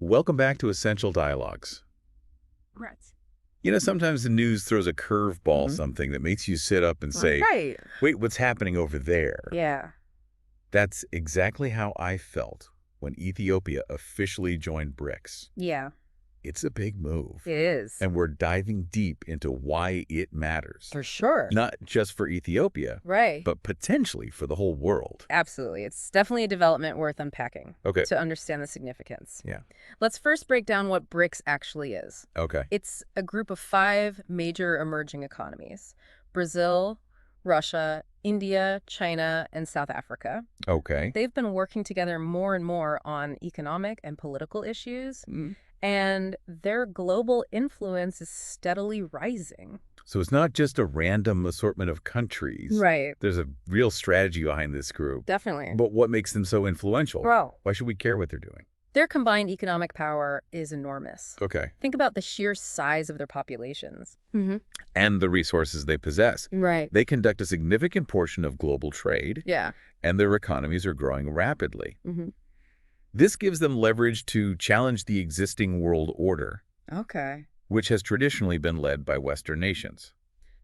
Welcome back to Essential Dialogues. Right. Sometimes the news throws a curveball, Mhm. something that makes you sit up and say, Right. wait, what's happening over there? Yeah. That's exactly how I felt when Ethiopia officially joined BRICS. Yeah. It's a big move, It is. and we're diving deep into why it matters. For sure. Not just for Ethiopia, Right. but potentially for the whole world. Absolutely. It's definitely a development worth unpacking Okay. to understand the significance. Yeah. Let's first break down what BRICS actually is. Okay. It's a group of 5 major emerging economies: Brazil, Russia, India, China, and South Africa. Okay. They've been working together more and more on economic and political issues, and their global influence is steadily rising. So it's not just a random assortment of countries. Right. There's a real strategy behind this group. Definitely. But what makes them so influential? Well, Why should we care what they're doing? their combined economic power is enormous. Okay. Think about the sheer size of their populations. And the resources they possess. Right. They conduct a significant portion of global trade, Yeah. and their economies are growing rapidly. hmm This gives them leverage to challenge the existing world order, Okay. which has traditionally been led by Western nations.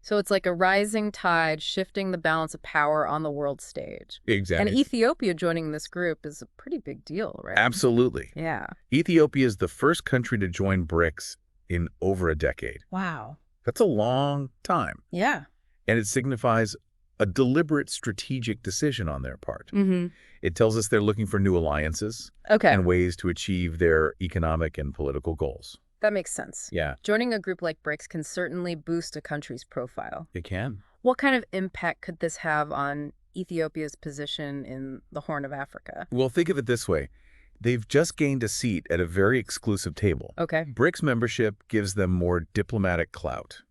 So it's like a rising tide shifting the balance of power on the world stage. And Exactly. Ethiopia joining this group is a pretty big deal, right? Absolutely. Yeah. Ethiopia is the first country to join BRICS in over a decade. Wow. That's a long time. Yeah. And it signifies a deliberate strategic decision on their part. It tells us they're looking for new alliances Okay. and ways to achieve their economic and political goals. That makes sense. Yeah, Joining a group like BRICS can certainly boost a country's profile. it can. What kind of impact could this have on Ethiopia's position in the Horn of Africa? Well, think of it this way. They've just gained a seat at a very exclusive table. Okay. BRICS membership gives them more diplomatic clout,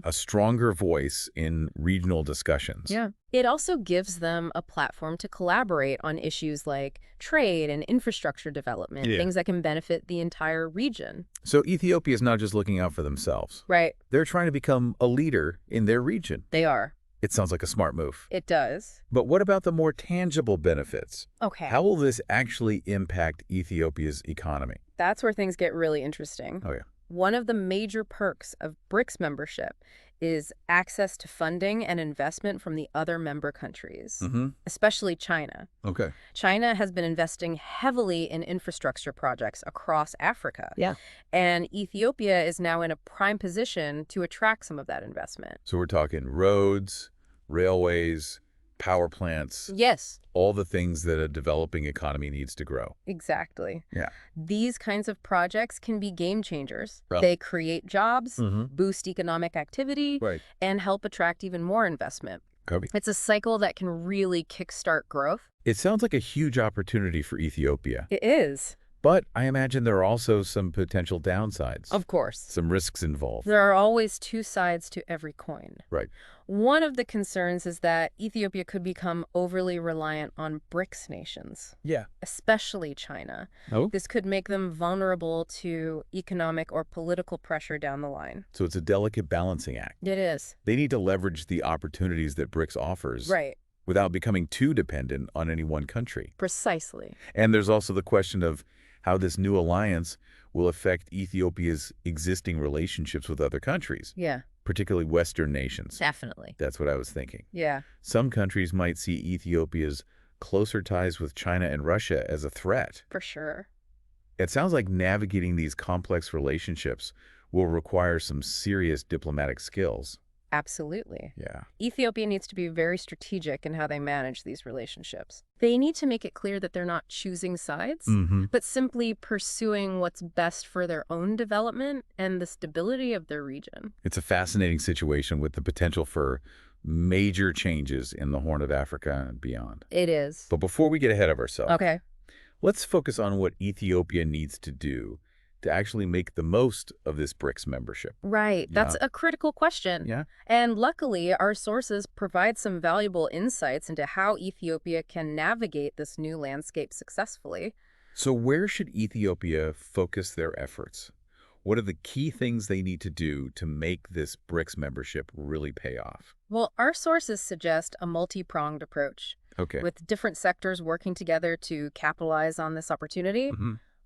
a stronger voice in regional discussions. Yeah. It also gives them a platform to collaborate on issues like trade and infrastructure development, Yeah. things that can benefit the entire region. So Ethiopia is not just looking out for themselves. Right. They're trying to become a leader in their region. They are. It sounds like a smart move. It does. But what about the more tangible benefits? Okay. How will this actually impact Ethiopia's economy? That's where things get really interesting. Oh, yeah. One of the major perks of BRICS membership is access to funding and investment from the other member countries, especially China. Okay. China has been investing heavily in infrastructure projects across Africa. Yeah. And Ethiopia is now in a prime position to attract some of that investment. So we're talking roads, railways, power plants, Yes, all the things that a developing economy needs to grow. exactly. Yeah. These kinds of projects can be game changers. Right. They create jobs, Mm-hmm. boost economic activity, Right. and help attract even more investment. Copy. It's a cycle that can really kickstart growth. It sounds like a huge opportunity for Ethiopia, It is. but I imagine there are also some potential downsides, Of course. some risks involved. There are always two sides to every coin. Right. One of the concerns is that Ethiopia could become overly reliant on BRICS nations, Yeah. especially China. Oh. This could make them vulnerable to economic or political pressure down the line. So it's a delicate balancing act. It is. They need to leverage the opportunities that BRICS offers Right. without becoming too dependent on any one country. Precisely. And there's also the question of how this new alliance will affect Ethiopia's existing relationships with other countries, Yeah. particularly Western nations. Definitely. That's what I was thinking. Yeah. Some countries might see Ethiopia's closer ties with China and Russia as a threat. For sure. It sounds like navigating these complex relationships will require some serious diplomatic skills. Absolutely. Yeah. Ethiopia needs to be very strategic in how they manage these relationships. They need to make it clear that they're not choosing sides, but simply pursuing what's best for their own development and the stability of their region. It's a fascinating situation with the potential for major changes in the Horn of Africa and beyond. It is. But before we get ahead of ourselves, Okay. let's focus on what Ethiopia needs to do to actually make the most of this BRICS membership. Right. That's Yeah. a critical question. Yeah. And luckily, our sources provide some valuable insights into how Ethiopia can navigate this new landscape successfully. So where should Ethiopia focus their efforts? What are the key things they need to do to make this BRICS membership really pay off? Well, our sources suggest a multi-pronged approach, Okay. with different sectors working together to capitalize on this opportunity.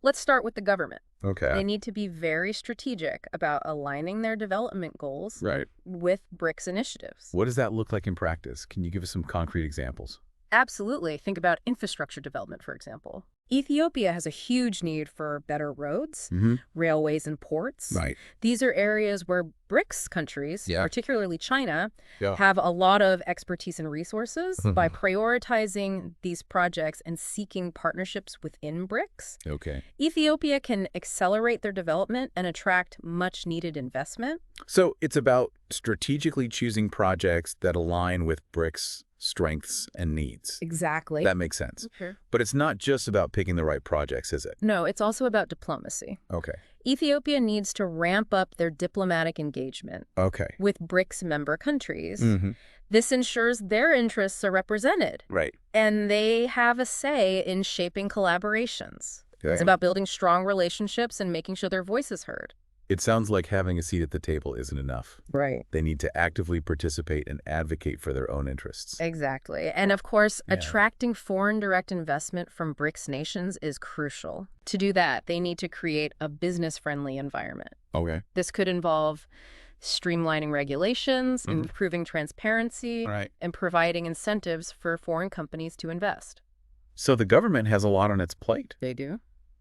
Let's start with the government. Okay. They need to be very strategic about aligning their development goals Right. with BRICS initiatives. What does that look like in practice? Can you give us some concrete examples? Absolutely. Think about infrastructure development, for example. Ethiopia has a huge need for better roads, Mm-hmm. railways, and ports. Right. These are areas where BRICS countries, Yeah. particularly China, Yeah. have a lot of expertise and resources. By prioritizing these projects and seeking partnerships within BRICS, Okay. Ethiopia can accelerate their development and attract much-needed investment. So it's about strategically choosing projects that align with BRICS' strengths and needs. Exactly. That makes sense. Okay. But it's not just about picking the right projects, is it? No, it's also about diplomacy. Okay. Ethiopia needs to ramp up their diplomatic engagement Okay. with BRICS member countries. Mm-hmm. This ensures their interests are represented, Right. and they have a say in shaping collaborations. Okay. It's about building strong relationships and making sure their voice is heard. It sounds like having a seat at the table isn't enough. Right. They need to actively participate and advocate for their own interests. Exactly. And of course, Yeah. attracting foreign direct investment from BRICS nations is crucial. To do that, they need to create a business-friendly environment. Okay. This could involve streamlining regulations, improving transparency, Right. and providing incentives for foreign companies to invest. So the government has a lot on its plate. They do.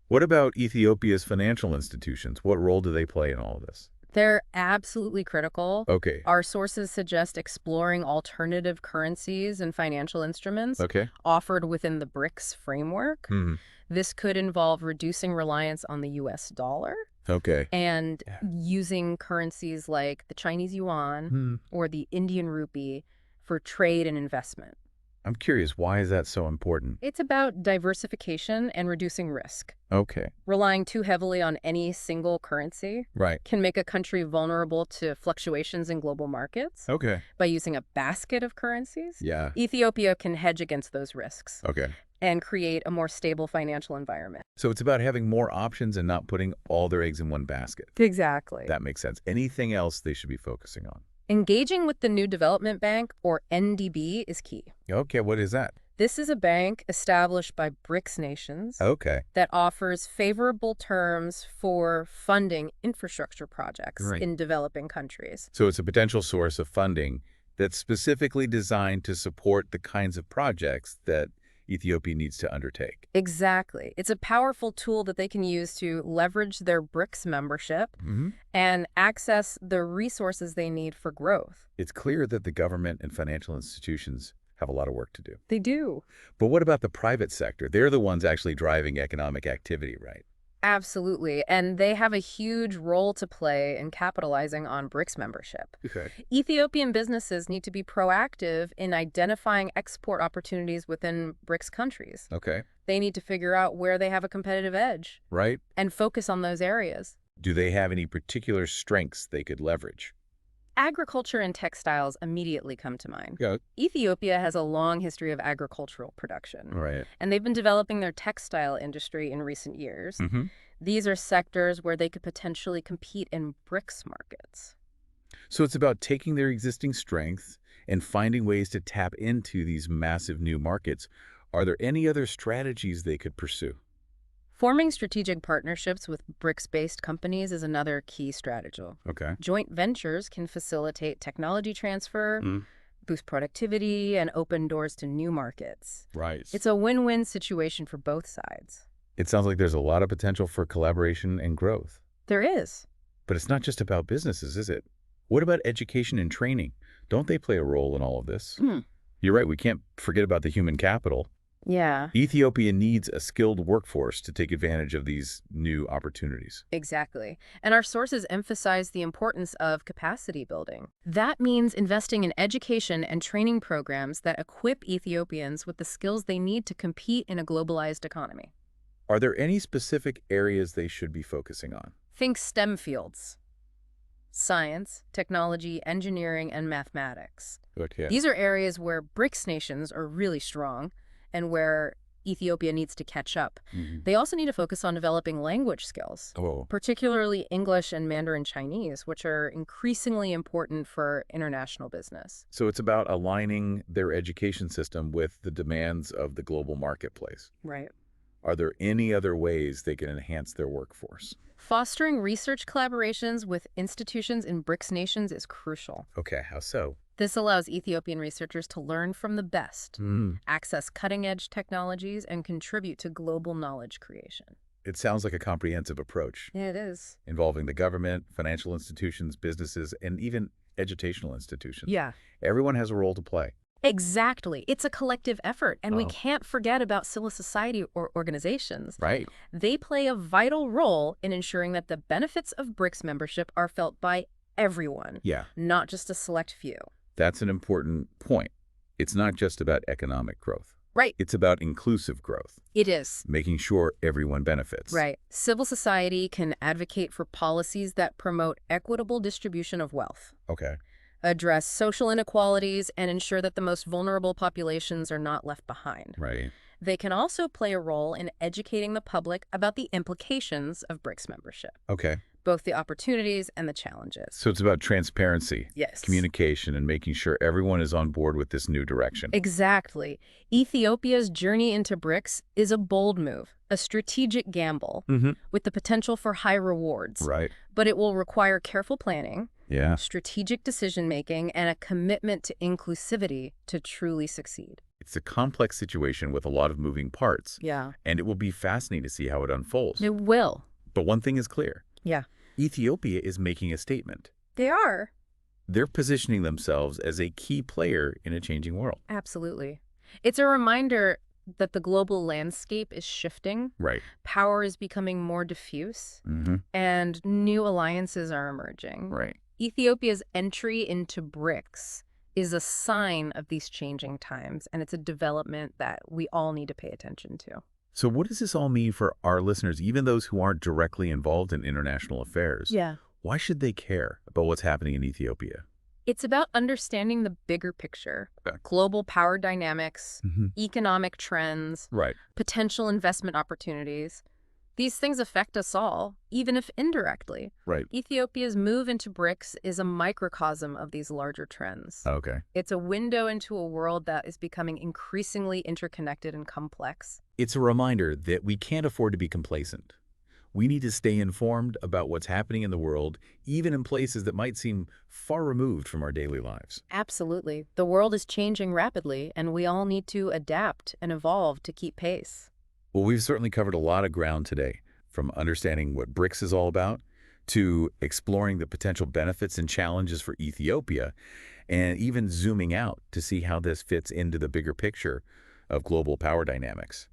What about Ethiopia's financial institutions? What role do they play in all of this? They're absolutely critical. Okay. Our sources suggest exploring alternative currencies and financial instruments Okay. offered within the BRICS framework. Hmm. This could involve reducing reliance on the US dollar Okay. and using currencies like the Chinese yuan or the Indian rupee for trade and investment. I'm curious, why is that so important? It's about diversification and reducing risk. Okay. Relying too heavily on any single currency Right. can make a country vulnerable to fluctuations in global markets. Okay. By using a basket of currencies, Yeah. Ethiopia can hedge against those risks Okay. and create a more stable financial environment. So it's about having more options and not putting all their eggs in one basket. Exactly. That makes sense. Anything else they should be focusing on? Engaging with the New Development Bank, or NDB, is key. Okay, what is that? This is a bank established by BRICS nations Okay. that offers favorable terms for funding infrastructure projects Right. in developing countries. So it's a potential source of funding that's specifically designed to support the kinds of projects that Ethiopia needs to undertake. Exactly. It's a powerful tool that they can use to leverage their BRICS membership and access the resources they need for growth. It's clear that the government and financial institutions have a lot of work to do. They do. But what about the private sector? They're the ones actually driving economic activity, right? Absolutely. And they have a huge role to play in capitalizing on BRICS membership. Okay. Ethiopian businesses need to be proactive in identifying export opportunities within BRICS countries. Okay. They need to figure out where they have a competitive edge Right? and focus on those areas. Do they have any particular strengths they could leverage? Agriculture and textiles immediately come to mind. Yeah. Ethiopia has a long history of agricultural production, Right. and they've been developing their textile industry in recent years. Mm-hmm. These are sectors where they could potentially compete in BRICS markets. So it's about taking their existing strengths and finding ways to tap into these massive new markets. Are there any other strategies they could pursue? Forming strategic partnerships with BRICS-based companies is another key strategy. Okay. Joint ventures can facilitate technology transfer, boost productivity, and open doors to new markets. Right. It's a win-win situation for both sides. It sounds like there's a lot of potential for collaboration and growth. There is. But it's not just about businesses, is it? What about education and training? Don't they play a role in all of this? You're right, we can't forget about the human capital. Yeah, Ethiopia needs a skilled workforce to take advantage of these new opportunities. exactly. And our sources emphasize the importance of capacity building. That means investing in education and training programs that equip Ethiopians with the skills they need to compete in a globalized economy. Are there any specific areas they should be focusing on? Think STEM fields: science, technology, engineering, and mathematics. Okay. These are areas where BRICS nations are really strong and where Ethiopia needs to catch up. They also need to focus on developing language skills, Oh, particularly English and Mandarin Chinese, which are increasingly important for international business. so it's about aligning their education system with the demands of the global marketplace. Right. Are there any other ways they can enhance their workforce? Fostering research collaborations with institutions in BRICS nations is crucial. Okay, how so? This allows Ethiopian researchers to learn from the best, Mm. access cutting-edge technologies, and contribute to global knowledge creation. It sounds like a comprehensive approach, It is. involving the government, financial institutions, businesses, and even educational institutions. Yeah. Everyone has a role to play. Exactly. It's a collective effort, and we Oh. can't forget about civil society or organizations. Right. They play a vital role in ensuring that the benefits of BRICS membership are felt by everyone, Yeah, not just a select few. that's an important point. It's not just about economic growth. Right. It's about inclusive growth, It is. making sure everyone benefits. Right. Civil society can advocate for policies that promote equitable distribution of wealth, Okay. address social inequalities, and ensure that the most vulnerable populations are not left behind. Right. They can also play a role in educating the public about the implications of BRICS membership, Okay. both the opportunities and the challenges. So it's about transparency, Yes. communication, and making sure everyone is on board with this new direction. Exactly. Ethiopia's journey into BRICS is a bold move, a strategic gamble, Mm-hmm. with the potential for high rewards. Right. But it will require careful planning, Yeah. strategic decision-making, and a commitment to inclusivity to truly succeed. It's a complex situation with a lot of moving parts, Yeah. and it will be fascinating to see how it unfolds. It will. But one thing is clear. Yeah. Ethiopia is making a statement. They are. They're positioning themselves as a key player in a changing world. Absolutely. It's a reminder that the global landscape is shifting, Right. power is becoming more diffuse, Mm-hmm. and new alliances are emerging. Right. Ethiopia's entry into BRICS is a sign of these changing times, and it's a development that we all need to pay attention to. So what does this all mean for our listeners, even those who aren't directly involved in international affairs? Yeah. Why should they care about what's happening in Ethiopia? It's about understanding the bigger picture, Okay. global power dynamics, Mm-hmm. economic trends, Right. potential investment opportunities. These things affect us all, even if indirectly. Right. Ethiopia's move into BRICS is a microcosm of these larger trends. Okay. It's a window into a world that is becoming increasingly interconnected and complex. It's a reminder that we can't afford to be complacent. We need to stay informed about what's happening in the world, even in places that might seem far removed from our daily lives. Absolutely. The world is changing rapidly, and we all need to adapt and evolve to keep pace. Well, we've certainly covered a lot of ground today, from understanding what BRICS is all about to exploring the potential benefits and challenges for Ethiopia, and even zooming out to see how this fits into the bigger picture of global power dynamics.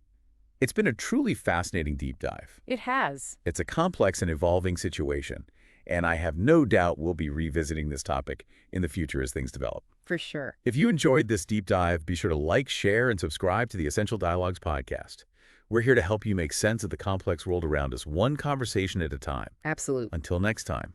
It's been a truly fascinating deep dive. It has. It's a complex and evolving situation, and I have no doubt we'll be revisiting this topic in the future as things develop. For sure. If you enjoyed this deep dive, be sure to like, share, and subscribe to the Essential Dialogues podcast. We're here to help you make sense of the complex world around us, one conversation at a time. Absolutely. Until next time.